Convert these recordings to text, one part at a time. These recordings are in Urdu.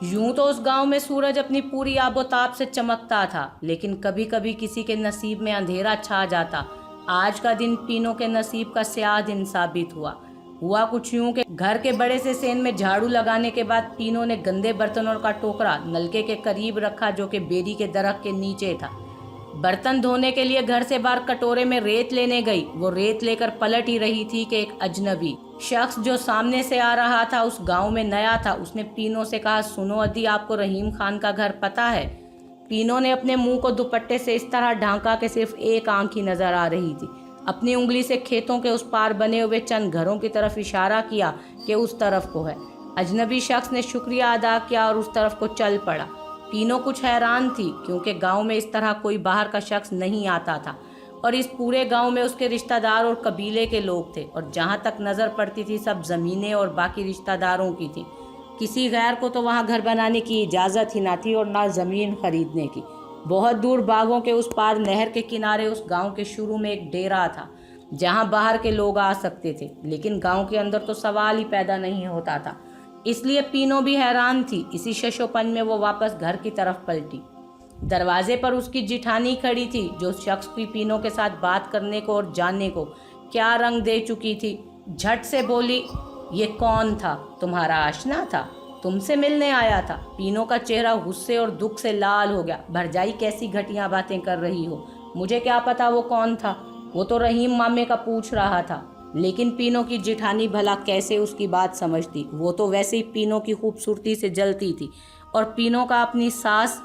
یوں تو اس گاؤں میں سورج اپنی پوری آب و تاب سے چمکتا تھا، لیکن کبھی کبھی کسی کے نصیب میں اندھیرا چھا جاتا۔ آج کا دن پینوں کے نصیب کا سیاہ دن ثابت ہوا کچھ یوں کہ گھر کے بڑے سے سین میں جھاڑو لگانے کے بعد پینوں نے گندے برتنوں کا ٹوکرا نلکے کے قریب رکھا جو کہ بیری کے درخت کے نیچے تھا۔ برتن دھونے کے لیے گھر سے باہر کٹورے میں ریت لینے گئی۔ وہ ریت لے کر پلٹ ہی رہی تھی کہ ایک اجنبی شخص جو سامنے سے آ رہا تھا اس گاؤں میں نیا تھا۔ اس نے پینوں سے کہا، سنو ادی، آپ کو رحیم خان کا گھر پتہ ہے؟ پینوں نے اپنے منہ کو دوپٹے سے اس طرح ڈھانکا کہ صرف ایک آنکھ ہی نظر آ رہی تھی۔ اپنی انگلی سے کھیتوں کے اس پار بنے ہوئے چند گھروں کی طرف اشارہ کیا کہ اس طرف کو ہے۔ اجنبی شخص نے شکریہ ادا کیا اور اس طرف کو چل پڑا۔ پینوں کچھ حیران تھی کیونکہ گاؤں میں اس طرح کوئی باہر کا شخص نہیں آتا تھا اور اس پورے گاؤں میں اس کے رشتہ دار اور قبیلے کے لوگ تھے، اور جہاں تک نظر پڑتی تھی سب زمینیں اور باقی رشتہ داروں کی تھیں۔ کسی غیر کو تو وہاں گھر بنانے کی اجازت ہی نہ تھی اور نہ زمین خریدنے کی۔ بہت دور باغوں کے اس پار نہر کے کنارے اس گاؤں کے شروع میں ایک ڈیرا تھا جہاں باہر کے لوگ آ سکتے تھے، لیکن گاؤں کے اندر تو سوال ہی پیدا نہیں ہوتا تھا۔ اس لیے پینوں بھی حیران تھی۔ اسی شش و پنج میں وہ واپس گھر کی طرف پلٹی۔ دروازے پر اس کی جیٹھانی کھڑی تھی جو اس شخص کی پینوں کے ساتھ بات کرنے کو اور جاننے کو کیا رنگ دے چکی تھی۔ جھٹ سے بولی، یہ کون تھا؟ تمہارا آشنا تھا؟ تم سے ملنے آیا تھا؟ پینوں کا چہرہ غصے اور دکھ سے لال ہو گیا۔ بھرجائی، کیسی گھٹیا باتیں کر رہی ہو؟ مجھے کیا پتا وہ کون تھا؟ وہ تو رحیم مامے کا پوچھ رہا تھا۔ لیکن پینوں کی جیٹھانی بھلا کیسے اس کی بات سمجھتی؟ وہ تو ویسے ہی پینوں کی خوبصورتی سے جلتی تھی اور پینوں کا اپنی ساس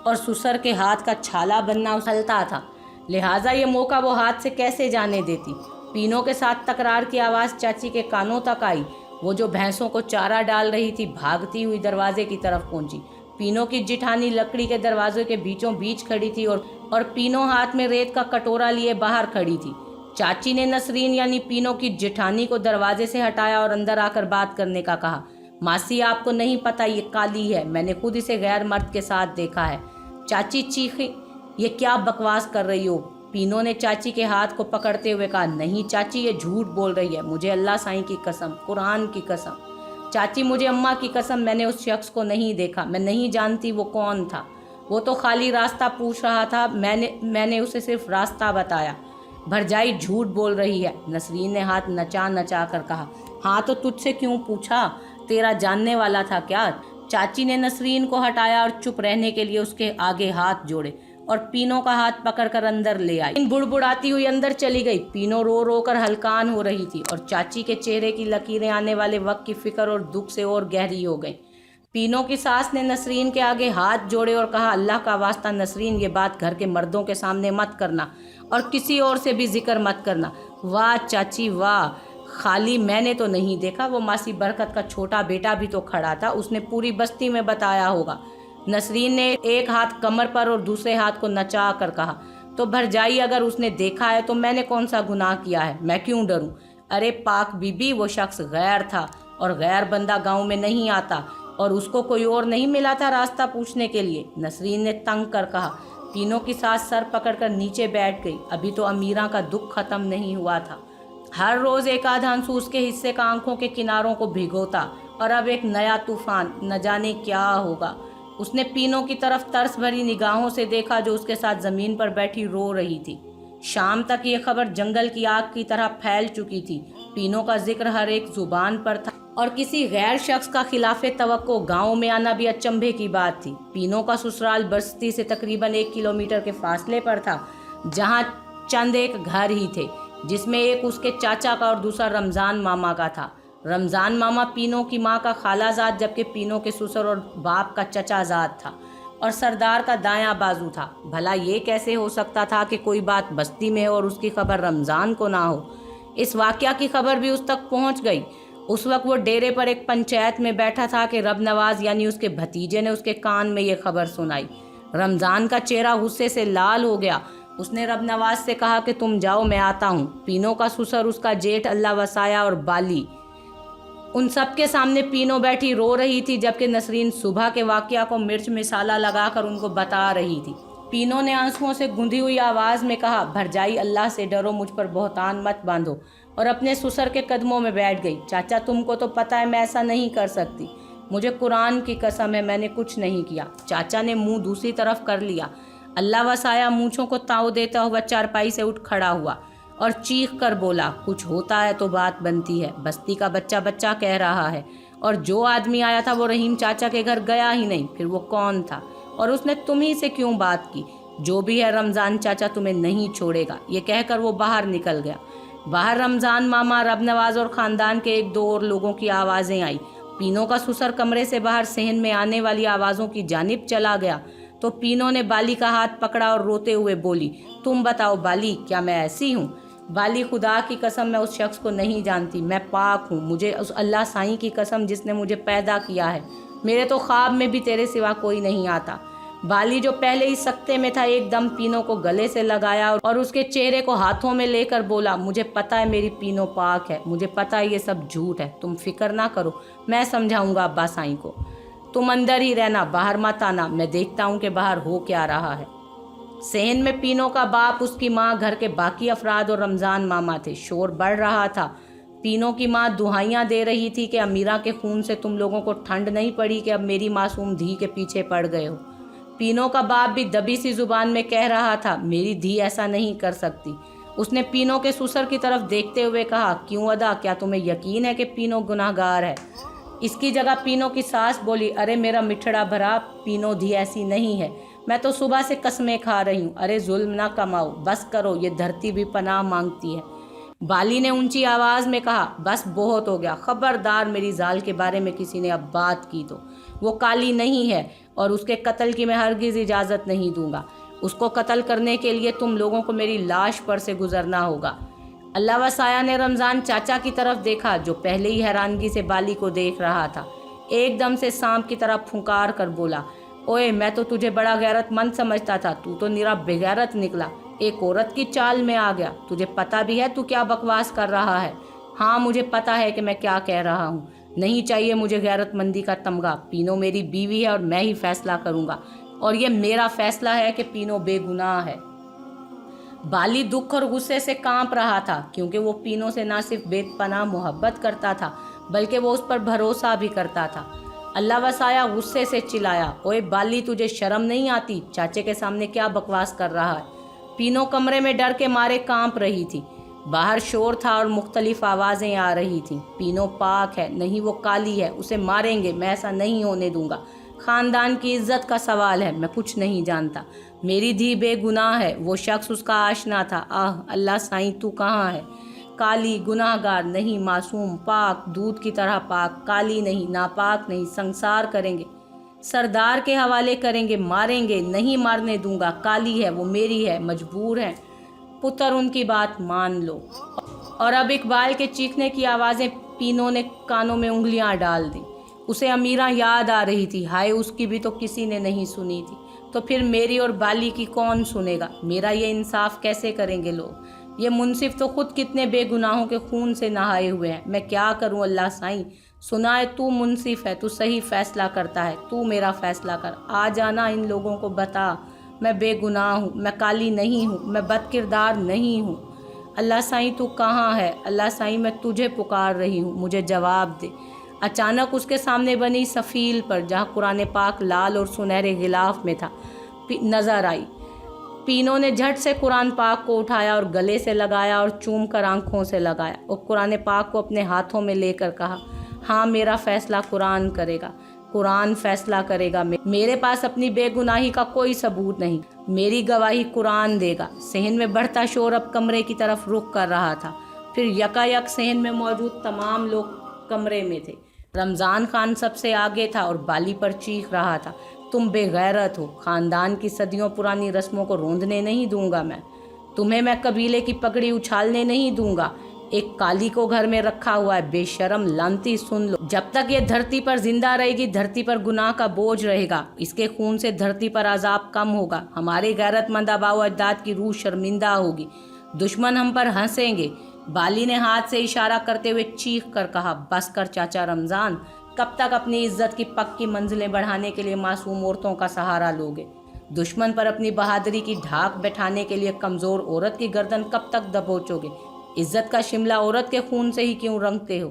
اور سسر کے ہاتھ کا چھالا بننا اسلتا تھا، لہٰذا یہ موقع وہ ہاتھ سے کیسے جانے دیتی۔ پینوں کے ساتھ تکرار کی آواز چاچی کے کانوں تک آئی۔ وہ جو بھینسوں کو چارہ ڈال رہی تھی بھاگتی ہوئی دروازے کی طرف پہنچی۔ پینوں کی جیٹھانی لکڑی کے دروازے کے بیچوں بیچ کھڑی تھی اور پینوں ہاتھ میں ریت کا کٹورا لیے باہر کھڑی تھی۔ چاچی نے نسرین یعنی پینوں کی جیٹھانی کو دروازے سے ہٹایا اور اندر آ کر بات کرنے کا کہا۔ ماسی، آپ کو نہیں پتہ یہ کالی ہے، میں نے خود اسے غیر مرد کے ساتھ دیکھا ہے۔ چاچی چیخی، یہ کیا بکواس کر رہی ہو؟ پینوں نے چاچی کے ہاتھ کو پکڑتے ہوئے کہا، نہیں چاچی، یہ جھوٹ بول رہی ہے، مجھے اللہ سائیں کی قسم، قرآن کی قسم۔ چاچی، مجھے اماں کی قسم، میں نے اس شخص کو نہیں دیکھا، میں نہیں جانتی وہ کون تھا۔ وہ تو خالی راستہ پوچھ رہا تھا، میں نے اسے صرف راستہ بتایا۔ بھرجائی جھوٹ بول رہی ہے، نسرین نے ہاتھ نچا نچا کر کہا۔ ہاں تو تجھ سے کیوں پوچھا؟ تیرا جاننے والا تھا کیا؟ چاچی نے نسرین کو ہٹایا اور چپ رہنے کے لیے اس کے آگے ہاتھ جوڑے اور پینوں کا ہاتھ پکڑ کر اندر لے آئی۔ بڑبڑاتی ہوئی اندر چلی گئی۔ پینوں رو رو کر ہلکان ہو رہی تھی اور چاچی کے چہرے کی لکیریں آنے والے وقت کی فکر اور دکھ سے اور گہری ہو گئیں۔ پینوں کی ساس نے نسرین کے آگے ہاتھ جوڑے اور کہا، اللہ کا واسطہ نسرین، یہ بات گھر کے مردوں کے سامنے مت کرنا اور کسی اور سے بھی ذکر مت کرنا۔ واہ چاچی واہ، خالی میں نے تو نہیں دیکھا، وہ ماسی برکت کا چھوٹا بیٹا بھی تو کھڑا تھا، اس نے پوری بستی میں بتایا ہوگا۔ نسرین نے ایک ہاتھ کمر پر اور دوسرے ہاتھ کو نچا کر کہا، تو بھرجائی اگر اس نے دیکھا ہے تو میں نے کون سا گناہ کیا ہے؟ میں کیوں ڈروں؟ ارے پاک بی بی، وہ شخص غیر تھا اور غیر بندہ گاؤں میں نہیں آتا، اور اس کو کوئی اور نہیں ملا تھا راستہ پوچھنے کے لیے؟ نسرین نے تنگ کر کہا۔ پینوں کی ساس سر پکڑ کر نیچے بیٹھ گئی۔ ابھی تو امیراں کا دکھ ختم نہیں ہوا تھا۔ ہر روز ایک آدھ آنسو اس کے حصے کا آنکھوں کے کناروں کو بھگوتا، اور اب ایک نیا طوفان، نہ جانے کیا ہوگا۔ اس نے پینوں کی طرف ترس بھری نگاہوں سے دیکھا جو اس کے ساتھ زمین پر بیٹھی رو رہی تھی۔ شام تک یہ خبر جنگل کی آگ کی طرح پھیل چکی تھی۔ پینوں کا ذکر ہر ایک زبان پر تھا اور کسی غیر شخص کا خلاف توقع گاؤں میں آنا بھی اچنبھے کی بات تھی۔ پینوں کا سسرال بستی سے تقریباً 1 کلومیٹر کے فاصلے پر تھا، جہاں چند ایک گھر ہی تھے، جس میں ایک اس کے چاچا کا اور دوسرا رمضان ماما کا تھا۔ رمضان ماما پینوں کی ماں کا خالہ زاد، جبکہ پینوں کے سسر اور باپ کا چچا زاد تھا اور سردار کا دایاں بازو تھا۔ بھلا یہ کیسے ہو سکتا تھا کہ کوئی بات بستی میں ہو اور اس کی خبر رمضان کو نہ ہو؟ اس واقعہ کی خبر بھی اس تک پہنچ گئی۔ اس وقت وہ ڈیرے پر ایک پنچایت میں بیٹھا تھا کہ رب نواز یعنی اس کے بھتیجے نے اس کے کان میں یہ خبر سنائی۔ رمضان کا چہرہ غصے سے لال ہو گیا۔ اس نے رب نواز سے کہا کہ تم جاؤ، میں آتا ہوں۔ پینوں کا سسر، اس کا جیٹھ اللہ وسایا اور بالی، ان سب کے سامنے پینوں بیٹھی رو رہی تھی، جبکہ نسرین صبح کے واقعہ کو مرچ مسالہ لگا کر ان کو بتا رہی تھی۔ پینوں نے آنسوؤں سے گندھی ہوئی آواز میں کہا، بھرجائی اللہ سے ڈرو، مجھ پر بہتان مت باندھو، اور اپنے سسر کے قدموں میں بیٹھ گئی۔ چاچا، تم کو تو پتہ ہے میں ایسا نہیں کر سکتی، مجھے قرآن کی قسم ہے میں نے کچھ نہیں کیا۔ چاچا نے منہ دوسری طرف کر لیا۔ اللہ وسایا مونچھوں کو تاؤ دیتا ہوا چارپائی سے اٹھ کھڑا ہوا اور چیخ کر بولا، کچھ ہوتا ہے تو بات بنتی ہے، بستی کا بچہ بچہ کہہ رہا ہے، اور جو آدمی آیا تھا وہ رحیم چاچا کے گھر گیا ہی نہیں، پھر وہ کون تھا اور اس نے تمہیں سے کیوں بات کی؟ جو بھی ہے رمضان چاچا تمہیں نہیں چھوڑے گا۔ یہ کہہ کر وہ باہر نکل گیا۔ باہر رمضان ماما، رب نواز اور خاندان کے ایک دو اور لوگوں کی آوازیں آئی۔ پینو کا سسر کمرے سے باہر صحن میں آنے والی آوازوں کی جانب چلا گیا تو پینو نے بالی کا ہاتھ پکڑا اور روتے ہوئے بولی، تم بتاؤ بالی، کیا میں ایسی ہوں؟ بالی، خدا کی قسم میں اس شخص کو نہیں جانتی، میں پاک ہوں، مجھے اس اللہ سائیں کی قسم جس نے مجھے پیدا کیا ہے، میرے تو خواب میں بھی تیرے سوا کوئی نہیں آتا۔ بالی جو پہلے ہی سکتے میں تھا ایک دم پینو کو گلے سے لگایا اور اس کے چہرے کو ہاتھوں میں لے کر بولا، مجھے پتا ہے میری پینو پاک ہے، مجھے پتا ہے یہ سب جھوٹ ہے، تم فکر نہ کرو، میں سمجھاؤں گا ابا سائیں کو، تم اندر ہی رہنا، باہر مت آنا، میں دیکھتا ہوں کہ باہر ہو کیا رہا ہے۔ صحن میں پینو کا باپ، اس کی ماں، گھر کے باقی افراد اور رمضان ماما تھے۔ شور بڑھ رہا تھا۔ پینو کی ماں دہائیاں دے رہی تھی کہ امیرہ کے خون سے تم لوگوں کو ٹھنڈ نہیں پڑی کہ اب میری معصوم دھی کے پیچھے پڑ گئے ہو۔ پینو کا باپ بھی دبی سی زبان میں کہہ رہا تھا، میری دھی ایسا نہیں کر سکتی۔ اس نے پینو کے سسر کی طرف دیکھتے ہوئے کہا، کیوں ادا، کیا تمہیں یقین ہے کہ پینو گناہ گار ہے؟ اس کی جگہ پینو کی ساس بولی، ارے میرا مٹھڑا بھرا، پینو دھی ایسی نہیں ہے، میں تو صبح سے قسمیں کھا رہی ہوں، ارے ظلم نہ کماؤ، بس کرو، یہ دھرتی بھی پناہ مانگتی ہے۔ بالی نے اونچی آواز میں کہا، بس بہت ہو گیا، خبردار میری زال کے بارے میں کسی نے اب بات کی تو وہ کالی نہیں ہے اور اس کے قتل کی میں ہرگز اجازت نہیں دوں گا۔ اس کو قتل کرنے کے لیے تم لوگوں کو میری لاش پر سے گزرنا ہوگا۔ اللہ وسایا نے رمضان چاچا کی طرف دیکھا جو پہلے ہی حیرانگی سے بالی کو دیکھ رہا تھا۔ ایک دم سے سانپ کی طرح پھنکار کر بولا، اوئے میں تو تجھے بڑا غیرت مند سمجھتا تھا، تو نرا بغیرت نکلا، ایک عورت کی چال میں آ گیا، تجھے پتہ بھی ہے تو کیا بکواس کر رہا ہے؟ ہاں مجھے پتہ ہے کہ میں کیا کہہ رہا ہوں، نہیں چاہیے مجھے غیرت مندی کا تمغہ، پینو میری بیوی ہے اور میں ہی فیصلہ کروں گا، اور یہ میرا فیصلہ ہے کہ پینو بے گناہ ہے۔ بالی دکھ اور غصے سے کانپ رہا تھا کیونکہ وہ پینو سے نہ صرف بے پناہ محبت کرتا تھا بلکہ وہ اس پر بھروسہ بھی کرتا تھا۔ اللہ وسایا غصے سے چلایا، اوئے بالی تجھے شرم نہیں آتی؟ چاچے کے سامنے کیا بکواس کر رہا ہے؟ پینو کمرے میں ڈر کے مارے کانپ رہی تھی۔ باہر شور تھا اور مختلف آوازیں آ رہی تھیں۔ پینو پاک ہے، نہیں وہ کالی ہے، اسے ماریں گے، میں ایسا نہیں ہونے دوں گا، خاندان کی عزت کا سوال ہے، میں کچھ نہیں جانتا، میری دھی بے گناہ ہے، وہ شخص اس کا آشنا تھا، آہ اللہ سائیں تو کہاں ہے؟ کالی، گناہ گار نہیں، معصوم، پاک، دودھ کی طرح پاک، کالی نہیں، ناپاک نہیں، سنسار کریں گے، سردار کے حوالے کریں گے، ماریں گے، نہیں مارنے دوں گا، کالی ہے، وہ میری ہے، مجبور ہے، پتر ان کی بات مان لو۔ اور اب اقبال کے چیخنے کی آوازیں پینو نے کانوں میں انگلیاں ڈال دیں۔ اسے امیرہ یاد آ رہی تھی، ہائے اس کی بھی تو کسی نے نہیں سنی تھی، تو پھر میری اور بالی کی کون سنے گا؟ میرا یہ انصاف کیسے کریں گے لوگ؟ یہ منصف تو خود کتنے بے گناہوں کے خون سے نہائے ہوئے ہیں، میں کیا کروں اللہ سائیں؟ سنا ہے تو منصف ہے، تو صحیح فیصلہ کرتا ہے، تو میرا فیصلہ کر، آ جانا ان لوگوں کو بتا، میں بے گناہ ہوں، میں کالی نہیں ہوں، میں بد کردار نہیں ہوں، اللہ سائیں تو کہاں ہے؟ اللہ سائیں میں تجھے پکار رہی ہوں، مجھے جواب دے۔ اچانک اس کے سامنے بنی سفیل پر جہاں قرآن پاک لال اور سنہرے غلاف میں تھا نظر آئی۔ پینو نے جھٹ سے قرآن پاک کو اٹھایا اور گلے سے لگایا اور چوم کر آنکھوں سے لگایا اور قرآن پاک کو اپنے ہاتھوں میں لے کر کہا، ہاں میرا فیصلہ قرآن کرے گا، قرآن فیصلہ کرے گا، میرے پاس اپنی بے گناہی کا کوئی ثبوت نہیں، میری گواہی قرآن دے گا۔ صحن میں بڑھتا شور اب کمرے کی طرف رخ کر رہا تھا، پھر یکا یک صحن میں موجود تمام لوگ کمرے میں تھے۔ رمضان خان سب سے آگے تھا اور بالی پر چیخ رہا تھا، تم بے غیرت ہو، خاندان کی صدیوں پرانی رسموں کو روندنے نہیں دوں گا میں، تمہیں میں قبیلے کی پگڑی اچھالنے نہیں دوں گا، ایک کالی کو گھر میں رکھا ہوا ہے، بے شرم لعنتی، سن لو، جب تک یہ دھرتی پر زندہ رہے گی دھرتی پر گناہ کا بوجھ رہے گا، اس کے خون سے دھرتی پر عذاب کم ہوگا، ہمارے غیرت مند آباء و اجداد کی روح شرمندہ ہوگی، دشمن ہم پر ہنسیں گے۔ بالی نے ہاتھ سے اشارہ کرتے ہوئے چیخ کر کہا، بس کر چاچا رمضان، کب تک اپنی عزت کی پکی منزلیں بڑھانے کے لیے معصوم عورتوں کا سہارا لوگے؟ دشمن پر اپنی بہادری کی ڈھاک بیٹھانے کے لیے کمزور عورت کی گردن کب تک دبوچو گے؟ عزت کا شملہ عورت کے خون سے ہی کیوں رنگتے ہو؟